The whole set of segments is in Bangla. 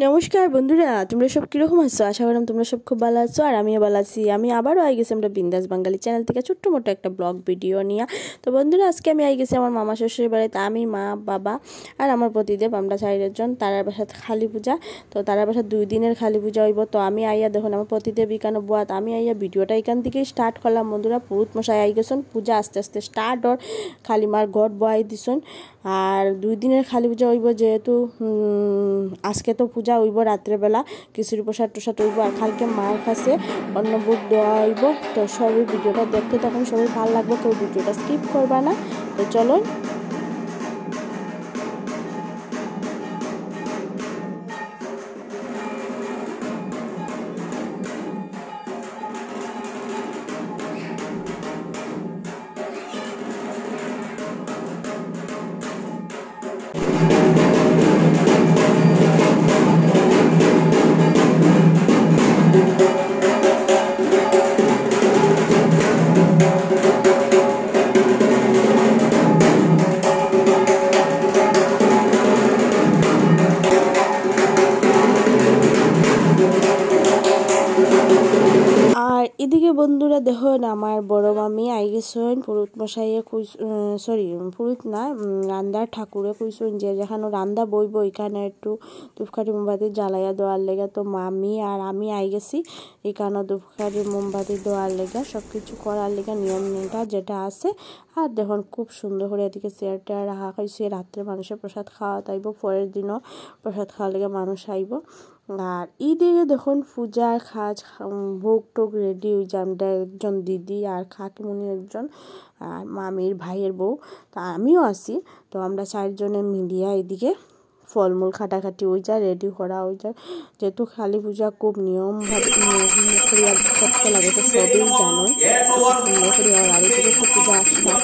নমস্কার বন্ধুরা, তোমরা সব কীরকম আছো? আশা করলাম তোমরা সব খুব ভালো আছো আর আমিও ভালো আছি। আমি আবারও আই গেছি আমরা বিন্দাস বাঙালি চ্যানেল থেকে ছোট্ট মোটো একটা ব্লগ ভিডিও নিয়ে। তো বন্ধুরা, আজকে আমি আই গেছি আমার মামা শ্বশুরের বাড়িতে। আমি, মা, বাবা আর আমার প্রতিদেব, আমরা 4 জন। তারার বাসায় কালী পূজা, তো তারার বাসায় 2 দিনের কালী পূজা হইব। তো আমি আইয়া দেখুন আমার প্রতিদেব ইকানো বুয়াত, আমি আইয়া ভিডিওটা এখান থেকেই স্টার্ট করলাম। বন্ধুরা, পুরুত মশাই আই গেছেন, পূজা আস্তে আস্তে স্টার্ট ওর কালীমার ঘট বয়াই দিছেন। আর 2 দিনের কালী পূজা হইব, যেহেতু আজকে তো পূজা হইব রাত্রেবেলা, খিচুড়ি প্রসাদ টসাদ হইব আর কালকে মার কাছে অন্নভোগ দেওয়া হইব। তো সবাই ভিডিওটা দেখতে তখন সবাই ভালো লাগবে, কেউ ভিডিওটা স্কিপ করবা না। তো চলো। এদিকে বন্ধুরা দেখুন, আমার বড় মামি আই গেছেন। পুরুত মশাইয়ে পুরুত না, রান্দার ঠাকুরে কইছেন যে যেখানে রান্দা বইব এখানে একটু ধূপকাঠি মোমবাতি জ্বালাইয়া দেওয়ার লেগে। তো মামি আর আমি আই গেছি এখানে ধূপকাঠি মোমবাতি দেওয়ার লেগে, সব কিছু করার লেগে নিয়মটা যেটা আছে। আর দেখুন খুব সুন্দর করে এদিকে চেয়ারটা রাখা হয়েছে। রাত্রে মানুষের প্রসাদ খাওয়া তাইব, পরের দিনও প্রসাদ খাওয়ার লেগে মানুষ আইব। আর এইদিকে দেখুন পূজার কাজ ভোগ টোগ রেডি হয়ে যায়। আমরা একজন দিদি আর কাকিমণি একজন আর মামির ভাইয়ের বউ, তা আমিও আছি। তো আমরা 4 জনে মিলিয়া এদিকে ফলমূল খাটাখাটি হয়ে যায়, রেডি করা হয়ে যায়। যেহেতু কালী পূজা খুব নিয়মভাবে করিয়া করতে লাগে, তো সবই জানো সুন্দর করিয়া বাড়ি থেকে পূজা আসা।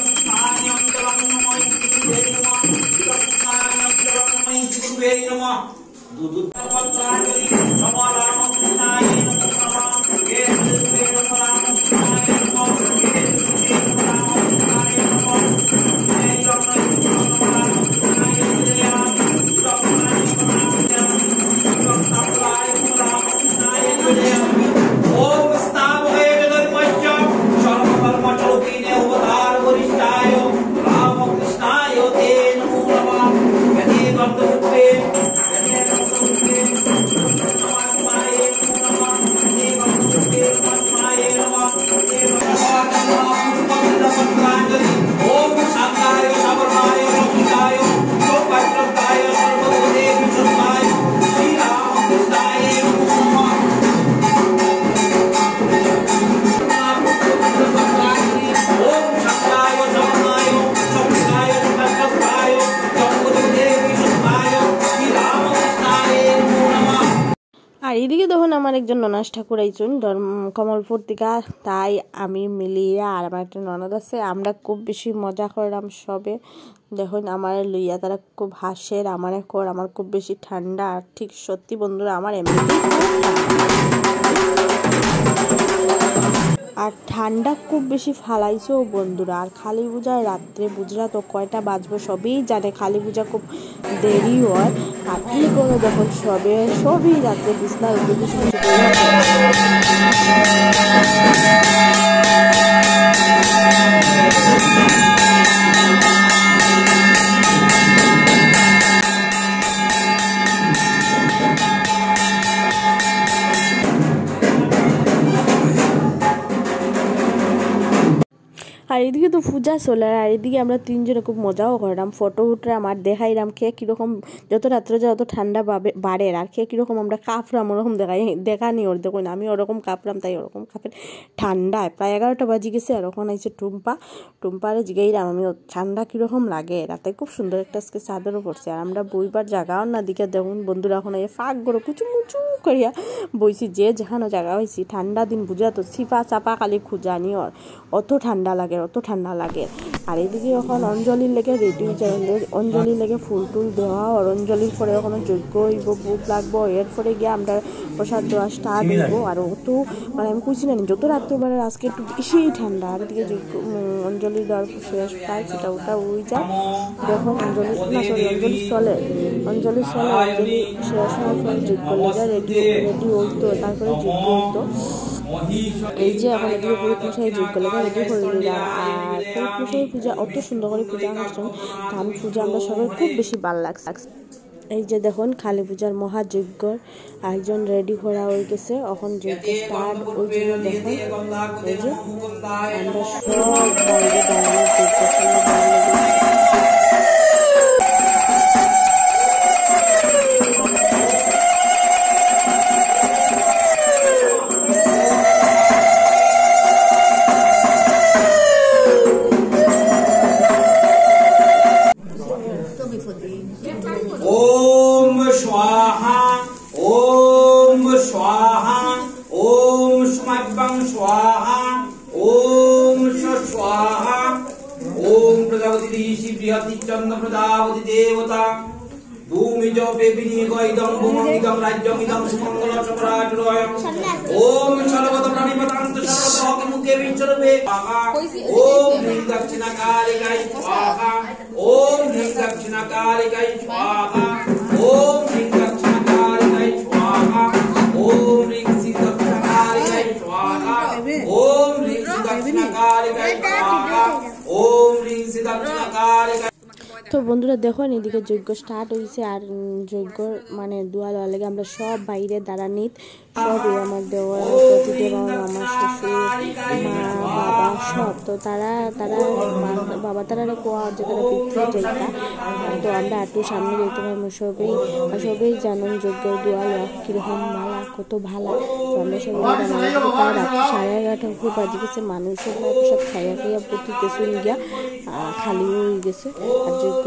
আর এদিকে দেখুন আমার একজন ননাস ঠাকুর আইছুন কমলপুর থেকে, তাই আমি মিলিয়া আর আমার একটা ননদ আছে, আমরা খুব বেশি মজা করলাম সবে। দেখুন আমার লইয়া তারা খুব হাসের, আমার খুব বেশি ঠান্ডা। আর ঠিক সত্যি বন্ধুরা, আমার এমনিতেই আর ঠান্ডা খুব বেশি ফালাইছেও বন্ধুরা। আর কালী পূজার রাত্রে বুঝরা তো কয়টা বাজবো সবই জানে, কালী পূজা খুব দেরি হয়। আর এই করে যখন সবই রাত্রে বিছনার উপরে কিছু কিছু আর এদিকে তো পূজা চলে। আর এদিকে আমরা 3 জনে খুব মজাও করলাম, ফটো উঠলাম আর দেখাইলাম কে কীরকম, যত রাত্রে যত ঠান্ডা বাড়ে আর কে কীরকম আমরা কাঁপলাম ওরকম দেখানি ওর। দেখুন আমি ওরকম কাঁপলাম, তাই ওরকম কাঁপের ঠান্ডায় প্রায় 11টা বাজে গেছে। আর ওখানে আইছে টুম্পারে জিগাইলাম আমি ঠান্ডা কীরকম লাগে। রাতে খুব সুন্দর একটা আজকে চাদরও পড়ছে। আর আমরা বইবার জায়গাও না দিকে দেখুন বন্ধুরা, এখন এই ফাঁক গড়ো কুচু মুচু করিয়া বইছি, যে যেখানে জায়গা হয়েছি। ঠান্ডা দিন বুঝা তো ছিপা চাপা খালি খুঁজানি ওর, অত ঠান্ডা লাগে অত ঠান্ডা লাগে। আর এদিকে এখন অঞ্জলির লেগে রেডি হয়েছে, অঞ্জলির লেগে ফুল টুল দেওয়া, আর অঞ্জলির পরে এখন যজ্ঞ হইব, ভোগ লাগবো, এরপরে গিয়ে আমরা প্রসাদ দেওয়া স্টার্ট হইব। আর অত মানে আমি কইছি না যত রাত্রিবেলা আজকে একটু বেশিই ঠান্ডা। আর এদিকে অঞ্জলি দেওয়ার শেষ প্রায় সেটা ওটা হয়ে যায়। যখন অঞ্জলি না সরি অঞ্জলি চলে অঞ্জলি শেষ হওয়ার পর যজ্ঞ লেগে রেডি হইতো, তারপরে যজ্ঞ হইতো। এই যে এখন এদিকে পুরুত মশাই যজ্ঞ লেগে রেডি করে দিলাম। আর পুরুত মশাই পূজা অত সুন্দর করে পূজা করছেন, কারণ পূজা আমরা সবাই খুব বেশি ভালো লাগছে। এই যে দেখুন কালী পূজার মহাযজ্ঞর একজন রেডি করা হয়ে গেছে, এখন যজ্ঞ স্টার্ট। ওই জন্য দেখুন এই যে আমরা সব বাইরে দাঁড়িয়ে যজ্ঞ ओम स्वाहा ओम स्वाहा ओम स्मभं स्वाहा ओम स्वाहा ओम प्रजापति ऋषि बृहति चंद्र प्रजापति देवता भूमिज बेबिनीग इदं भूमंगिदं राज्यमिदं सुमंगल चक्राटुरय ओम सर्वत प्रणिपतांत सर्वत अग्निमुखे विचरवे ओम ह्रीं दक्षिणकालिकाय स्वाहा ओम ह्रीं दक्षिणकालिकाय स्वाहा ओम ह्रीं दक्षिणकालिकाय स्वाहा ओम ह्रीं दक्षिणकालिकाय स्वाहा ओम ह्रीं दक्षिणकालिकाय स्वाहा ओम ह्रीं दक्षिणकालिकाय। তো বন্ধুরা দেখুন এদিকে যজ্ঞ স্টার্ট হয়েছে। আর যজ্ঞ মানে দোয়া দেওয়ার লেগে আমরা সব বাইরে দাঁড়ানিত, সবই আমার দেওয়ার প্রতিদেবন, আমার শ্বশুর, মা, বাবা সব। তো তারা বাবা তারা কোয়া যে তারা পিতৃ যেটা, তো আমরা একটু সামনে যেতে পারবো। সবেই জানুন যজ্ঞের দোয়া কীরকম মালা কত ভালো। তো আমরা সবাই রাত্রি 11:30 খুব বাজে গেছে, মানুষের সব খাইয়া প্রতি কিছু গিয়া খালি হয়ে গেছে। আর যজ্ঞ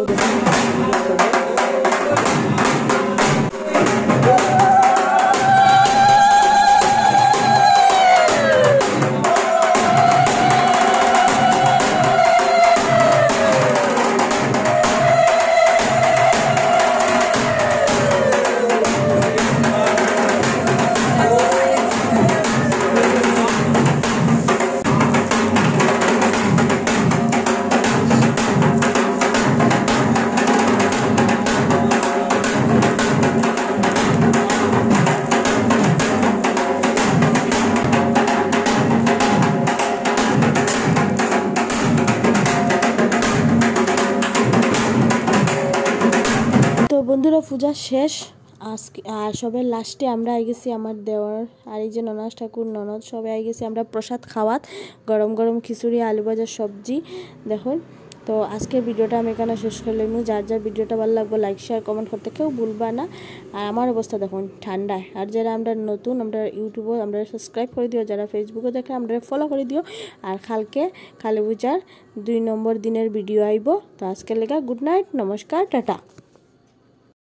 বন্ধুরা পূজা শেষ আজকে। আর সবের লাস্টে আমরা আই গেছি আমার দেওয়ার আর এই যে ননাস ঠাকুর ননদ সবাই আই গেছি আমরা প্রসাদ খাওয়াত, গরম গরম খিচুড়ি আলু ভাজা সবজি। দেখুন তো আজকের ভিডিওটা আমি এখানে শেষ করলাম। যার যার ভিডিওটা ভালো লাগবে লাইক শেয়ার কমেন্ট করতে কেউ ভুলবা না। আর আমার অবস্থা দেখুন ঠান্ডায়। আর যারা আমরা নতুন আমরা ইউটিউবে আমরা সাবস্ক্রাইব করে দিও, যারা ফেসবুকে দেখে আমরা ফলো করে দিও। আর কালকে কালী পূজার 2 নম্বর দিনের ভিডিও আইব। তো আজকের লেগা গুড নাইট, নমস্কার, টাটা।